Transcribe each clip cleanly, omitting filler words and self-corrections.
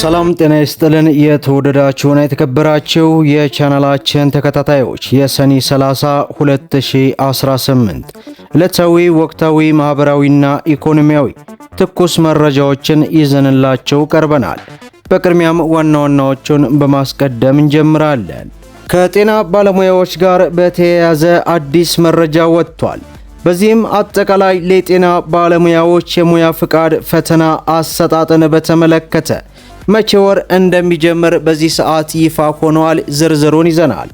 ሰላም ጤና ይስጥልን። የተወደዳችሁና የተከበራችሁ የቻናላችን ተከታታዮች የሰኔ 30 2018 ዕለታዊ ወቅታዊ ማህበራዊና ኢኮኖሚያዊ ትኩስ መረጃዎችን ይዘንላችሁ ቀርበናል። በቅድሚያም ዋና ዋናዎቹን በማስቀደም እንጀምራለን። ከጤና ባለሙያዎች ጋር በተያያዘ አዲስ መረጃ ወጥቷል። በዚህም አጠቃላይ ለጤና ባለሙያዎች የሙያ ፍቃድ ፈተና አሰጣጥን በተመለከተ መቼ ወር እንደሚጀምር በዚህ ሰዓት ይፋ ሆኗል። ዝርዝሩን ይዘናል።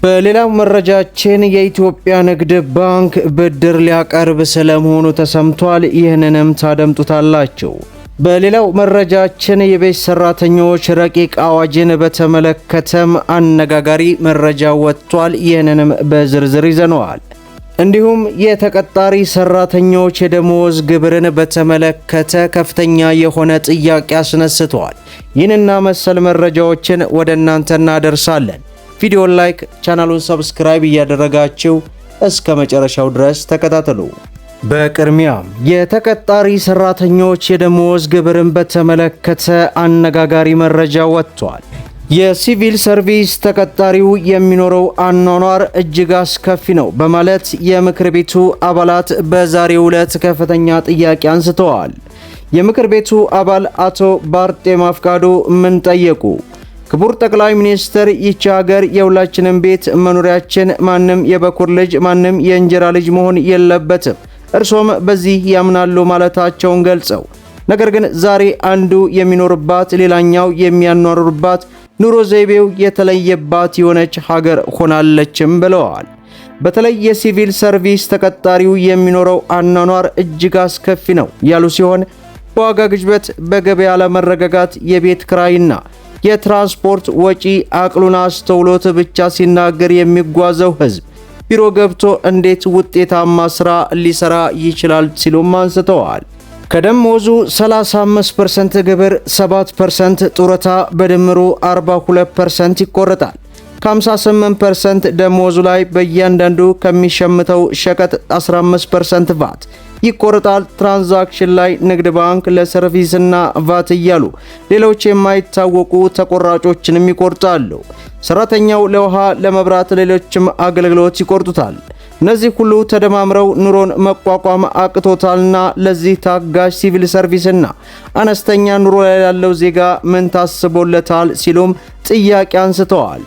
በሌላው መረጃችን የኢትዮጵያ ንግድ ባንክ ብድር ሊያቀርብ ስለመሆኑ ተሰምቷል። ይህንንም ታደምጡታላችሁ። በሌላው መረጃችን የቤት ሰራተኞች ረቂቅ አዋጅን በተመለከተም አነጋጋሪ መረጃ ወጥቷል። ይህንንም በዝርዝር ይዘነዋል። እንዲሁም የተቀጣሪ ሰራተኞች የደሞዝ ግብርን በተመለከተ ከፍተኛ የሆነ ጥያቄ አስነስተዋል። ይህንና መሰል መረጃዎችን ወደ እናንተ እናደርሳለን። ቪዲዮን ላይክ፣ ቻናሉን ሰብስክራይብ እያደረጋችሁ እስከ መጨረሻው ድረስ ተከታተሉ። በቅድሚያም የተቀጣሪ ሰራተኞች የደሞዝ ግብርን በተመለከተ አነጋጋሪ መረጃ ወጥቷል። የሲቪል ሰርቪስ ተቀጣሪው የሚኖረው አኗኗር እጅግ አስከፊ ነው በማለት የምክር ቤቱ አባላት በዛሬው ዕለት ከፍተኛ ጥያቄ አንስተዋል። የምክር ቤቱ አባል አቶ ባርጤማ ፍቃዱ ምን ጠየቁ? ክቡር ጠቅላይ ሚኒስትር፣ ይህች ሀገር የሁላችንም ቤት መኖሪያችን፣ ማንም የበኩር ልጅ ማንም የእንጀራ ልጅ መሆን የለበትም፣ እርሶም በዚህ ያምናሉ ማለታቸውን ገልጸው ነገር ግን ዛሬ አንዱ የሚኖርባት ሌላኛው የሚያኗርባት ኑሮ ዘይቤው የተለየባት የሆነች ሀገር ሆናለችም ብለዋል። በተለይ የሲቪል ሰርቪስ ተቀጣሪው የሚኖረው አኗኗር እጅግ አስከፊ ነው ያሉ ሲሆን በዋጋ ግሽበት፣ በገበያ አለመረጋጋት፣ የቤት ክራይና የትራንስፖርት ወጪ አቅሉን አስተውሎት ብቻ ሲናገር የሚጓዘው ሕዝብ ቢሮ ገብቶ እንዴት ውጤታማ ስራ ሊሰራ ይችላል ሲሉም አንስተዋል። ከደሞዙ 35% ግብር፣ 7% ጡረታ በድምሩ 42% ይቆረጣል። ከ58% ደሞዙ ላይ በእያንዳንዱ ከሚሸምተው ሸቀጥ 15% ቫት ይቆረጣል። ትራንዛክሽን ላይ ንግድ ባንክ ለሰርቪስና ቫት እያሉ ሌሎች የማይታወቁ ተቆራጮችንም ይቆርጣሉ። ሰራተኛው ለውሃ፣ ለመብራት፣ ሌሎችም አገልግሎት ይቆርጡታል። እነዚህ ሁሉ ተደማምረው ኑሮን መቋቋም አቅቶታልና ለዚህ ታጋሽ ሲቪል ሰርቪስና አነስተኛ ኑሮ ላይ ያለው ዜጋ ምን ታስቦለታል ሲሉም ጥያቄ አንስተዋል።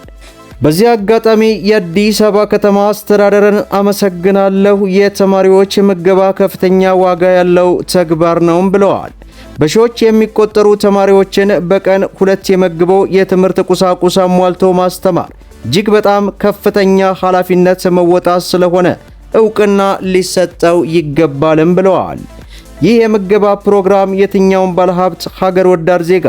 በዚህ አጋጣሚ የአዲስ አበባ ከተማ አስተዳደርን አመሰግናለሁ። የተማሪዎች ምገባ ከፍተኛ ዋጋ ያለው ተግባር ነውም ብለዋል። በሺዎች የሚቆጠሩ ተማሪዎችን በቀን 2 የመግቦ የትምህርት ቁሳቁስ አሟልቶ ማስተማር እጅግ በጣም ከፍተኛ ኃላፊነት መወጣት ስለሆነ እውቅና ሊሰጠው ይገባልም ብለዋል። ይህ የምገባ ፕሮግራም የትኛውም ባለሀብት፣ ሀገር ወዳድ ዜጋ፣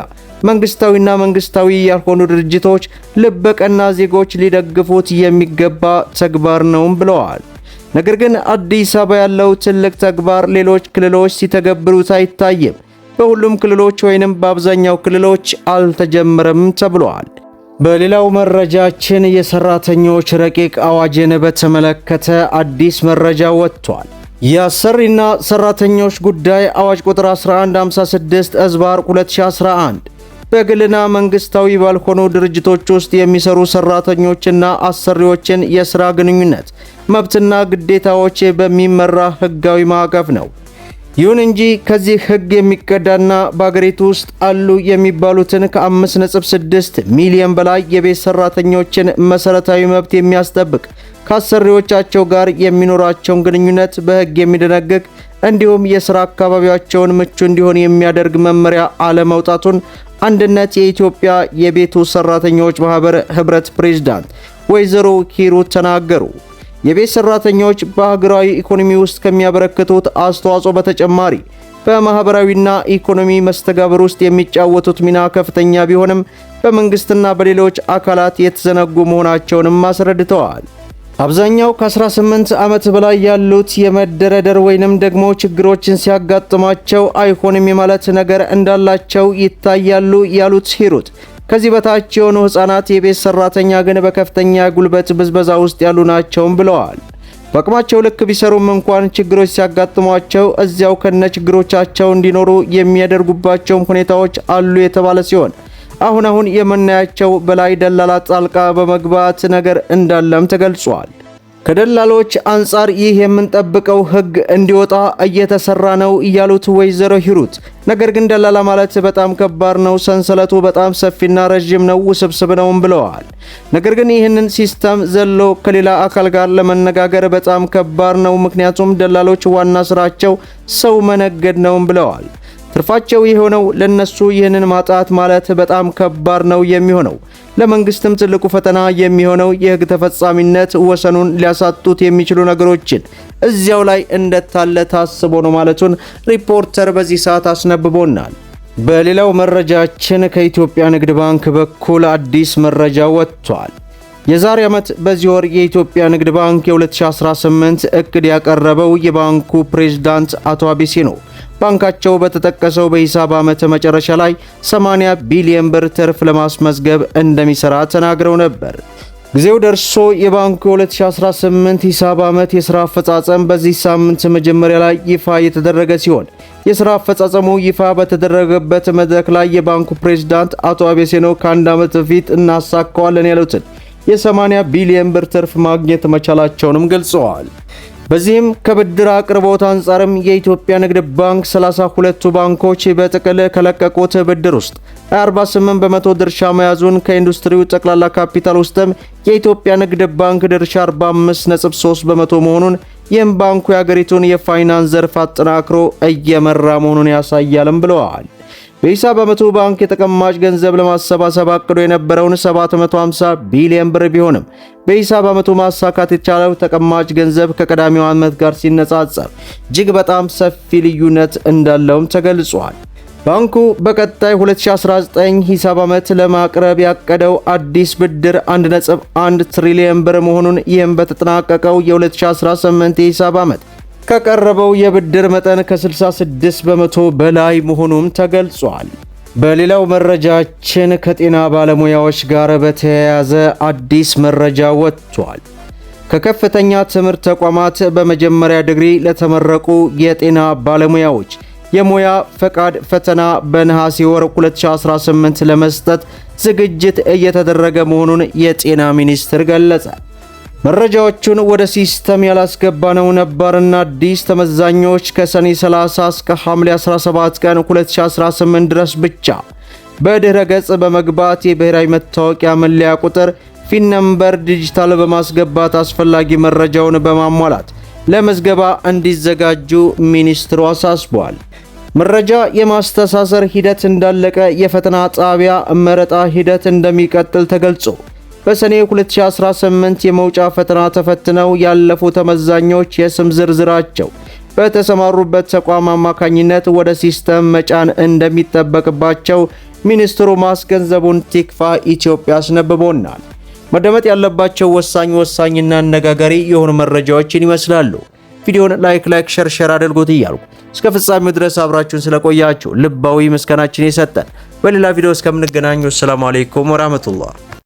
መንግስታዊና መንግስታዊ ያልሆኑ ድርጅቶች፣ ልበቀና ዜጎች ሊደግፉት የሚገባ ተግባር ነውም ብለዋል። ነገር ግን አዲስ አበባ ያለው ትልቅ ተግባር ሌሎች ክልሎች ሲተገብሩት አይታይም። በሁሉም ክልሎች ወይንም በአብዛኛው ክልሎች አልተጀመረም ተብሏል። በሌላው መረጃችን የሰራተኞች ረቂቅ አዋጅን በተመለከተ አዲስ መረጃ ወጥቷል። የአሰሪና ሰራተኞች ጉዳይ አዋጅ ቁጥር 1156/2011 በግልና መንግስታዊ ባልሆኑ ድርጅቶች ውስጥ የሚሰሩ ሰራተኞችና አሰሪዎችን የሥራ ግንኙነት መብትና ግዴታዎች በሚመራ ህጋዊ ማዕቀፍ ነው። ይሁን እንጂ ከዚህ ህግ የሚቀዳና በአገሪቱ ውስጥ አሉ የሚባሉትን ከ5.6 ሚሊዮን በላይ የቤት ሰራተኞችን መሰረታዊ መብት የሚያስጠብቅ ከአሰሪዎቻቸው ጋር የሚኖራቸውን ግንኙነት በህግ የሚደነግግ እንዲሁም የሥራ አካባቢያቸውን ምቹ እንዲሆን የሚያደርግ መመሪያ አለመውጣቱን አንድነት የኢትዮጵያ የቤቱ ሰራተኞች ማህበር ህብረት ፕሬዝዳንት ወይዘሮ ሂሩት ተናገሩ። የቤት ሰራተኞች በሀገራዊ ኢኮኖሚ ውስጥ ከሚያበረክቱት አስተዋጽኦ በተጨማሪ በማህበራዊና ኢኮኖሚ መስተጋብር ውስጥ የሚጫወቱት ሚና ከፍተኛ ቢሆንም በመንግስትና በሌሎች አካላት የተዘነጉ መሆናቸውንም አስረድተዋል። አብዛኛው ከ18 ዓመት በላይ ያሉት የመደረደር ወይንም ደግሞ ችግሮችን ሲያጋጥማቸው አይሆንም የማለት ነገር እንዳላቸው ይታያሉ ያሉት ሂሩት ከዚህ በታች የሆኑ ህፃናት የቤት ሰራተኛ ግን በከፍተኛ ጉልበት ብዝበዛ ውስጥ ያሉ ናቸውም ብለዋል። በአቅማቸው ልክ ቢሰሩም እንኳን ችግሮች ሲያጋጥሟቸው እዚያው ከነ ችግሮቻቸው እንዲኖሩ የሚያደርጉባቸው ሁኔታዎች አሉ የተባለ ሲሆን አሁን የምናያቸው በላይ ደላላ ጣልቃ በመግባት ነገር እንዳለም ተገልጿል። ከደላሎች አንጻር ይህ የምንጠብቀው ሕግ እንዲወጣ እየተሰራ ነው ያሉት ወይዘሮ ሂሩት፣ ነገር ግን ደላላ ማለት በጣም ከባድ ነው፣ ሰንሰለቱ በጣም ሰፊና ረጅም ነው፣ ውስብስብ ነው ብለዋል። ነገር ግን ይህንን ሲስተም ዘሎ ከሌላ አካል ጋር ለመነጋገር በጣም ከባድ ነው፣ ምክንያቱም ደላሎች ዋና ስራቸው ሰው መነገድ ነው ብለዋል። ትርፋቸው የሆነው ለነሱ ይህንን ማጣት ማለት በጣም ከባድ ነው የሚሆነው። ለመንግስትም ትልቁ ፈተና የሚሆነው የህግ ተፈጻሚነት ወሰኑን ሊያሳጡት የሚችሉ ነገሮችን እዚያው ላይ እንደታለ ታስቦ ነው ማለቱን ሪፖርተር በዚህ ሰዓት አስነብቦናል። በሌላው መረጃችን ከኢትዮጵያ ንግድ ባንክ በኩል አዲስ መረጃ ወጥቷል። የዛሬ ዓመት በዚህ ወር የኢትዮጵያ ንግድ ባንክ የ2018 እቅድ ያቀረበው የባንኩ ፕሬዝዳንት አቶ አቢሲኖ ባንካቸው በተጠቀሰው በሂሳብ ዓመት መጨረሻ ላይ 80 ቢሊዮን ብር ትርፍ ለማስመዝገብ እንደሚሰራ ተናግረው ነበር። ጊዜው ደርሶ የባንኩ 2018 ሂሳብ ዓመት የሥራ አፈጻጸም በዚህ ሳምንት መጀመሪያ ላይ ይፋ የተደረገ ሲሆን የሥራ አፈጻጸሙ ይፋ በተደረገበት መድረክ ላይ የባንኩ ፕሬዝዳንት አቶ አቢሲኖ ከአንድ ዓመት በፊት እናሳካዋለን ያሉትን የ80 ቢሊዮን ብር ትርፍ ማግኘት መቻላቸውንም ገልጸዋል። በዚህም ከብድር አቅርቦት አንጻርም የኢትዮጵያ ንግድ ባንክ 32ቱ ባንኮች በጥቅል ከለቀቁት ብድር ውስጥ 48 በመቶ ድርሻ መያዙን፣ ከኢንዱስትሪው ጠቅላላ ካፒታል ውስጥም የኢትዮጵያ ንግድ ባንክ ድርሻ 45.3 በመቶ መሆኑን፣ ይህም ባንኩ የሀገሪቱን የፋይናንስ ዘርፍ አጠናክሮ እየመራ መሆኑን ያሳያልም ብለዋል። በሂሳብ ዓመቱ ባንክ የተቀማጭ ገንዘብ ለማሰባሰብ አቅዶ የነበረውን 750 ቢሊዮን ብር ቢሆንም በሂሳብ ዓመቱ ማሳካት የቻለው ተቀማጭ ገንዘብ ከቀዳሚው ዓመት ጋር ሲነጻጸር እጅግ በጣም ሰፊ ልዩነት እንዳለውም ተገልጿል። ባንኩ በቀጣይ 2019 ሂሳብ ዓመት ለማቅረብ ያቀደው አዲስ ብድር 1.1 ትሪሊዮን ብር መሆኑን፣ ይህም በተጠናቀቀው የ2018 የሂሳብ ዓመት ከቀረበው የብድር መጠን ከ66 በመቶ በላይ መሆኑም ተገልጿል። በሌላው መረጃችን ከጤና ባለሙያዎች ጋር በተያያዘ አዲስ መረጃ ወጥቷል። ከከፍተኛ ትምህርት ተቋማት በመጀመሪያ ዲግሪ ለተመረቁ የጤና ባለሙያዎች የሙያ ፈቃድ ፈተና በነሐሴ ወር 2018 ለመስጠት ዝግጅት እየተደረገ መሆኑን የጤና ሚኒስቴር ገለጸ። መረጃዎቹን ወደ ሲስተም ያላስገባነው ነባርና አዲስ ተመዛኞች ከሰኔ 30 እስከ ሐምሌ 17 ቀን 2018 ድረስ ብቻ በድረ ገጽ በመግባት የብሔራዊ መታወቂያ መለያ ቁጥር ፊን ነምበር ዲጂታል በማስገባት አስፈላጊ መረጃውን በማሟላት ለመዝገባ እንዲዘጋጁ ሚኒስትሩ አሳስቧል። መረጃ የማስተሳሰር ሂደት እንዳለቀ የፈተና ጣቢያ መረጣ ሂደት እንደሚቀጥል ተገልጾ በሰኔ 2018 የመውጫ ፈተና ተፈትነው ያለፉ ተመዛኞች የስም ዝርዝራቸው በተሰማሩበት ተቋም አማካኝነት ወደ ሲስተም መጫን እንደሚጠበቅባቸው ሚኒስትሩ ማስገንዘቡን ቲክፋ ኢትዮጵያ አስነብቦናል። መደመጥ ያለባቸው ወሳኝና አነጋጋሪ የሆኑ መረጃዎችን ይመስላሉ። ቪዲዮውን ላይክ ሸር አድርጉት እያልኩ እስከ ፍጻሜው ድረስ አብራችሁን ስለቆያችሁ ልባዊ ምስጋናችን የሰጠን። በሌላ ቪዲዮ እስከምንገናኙ ሰላም አለይኩም ወራህመቱላህ።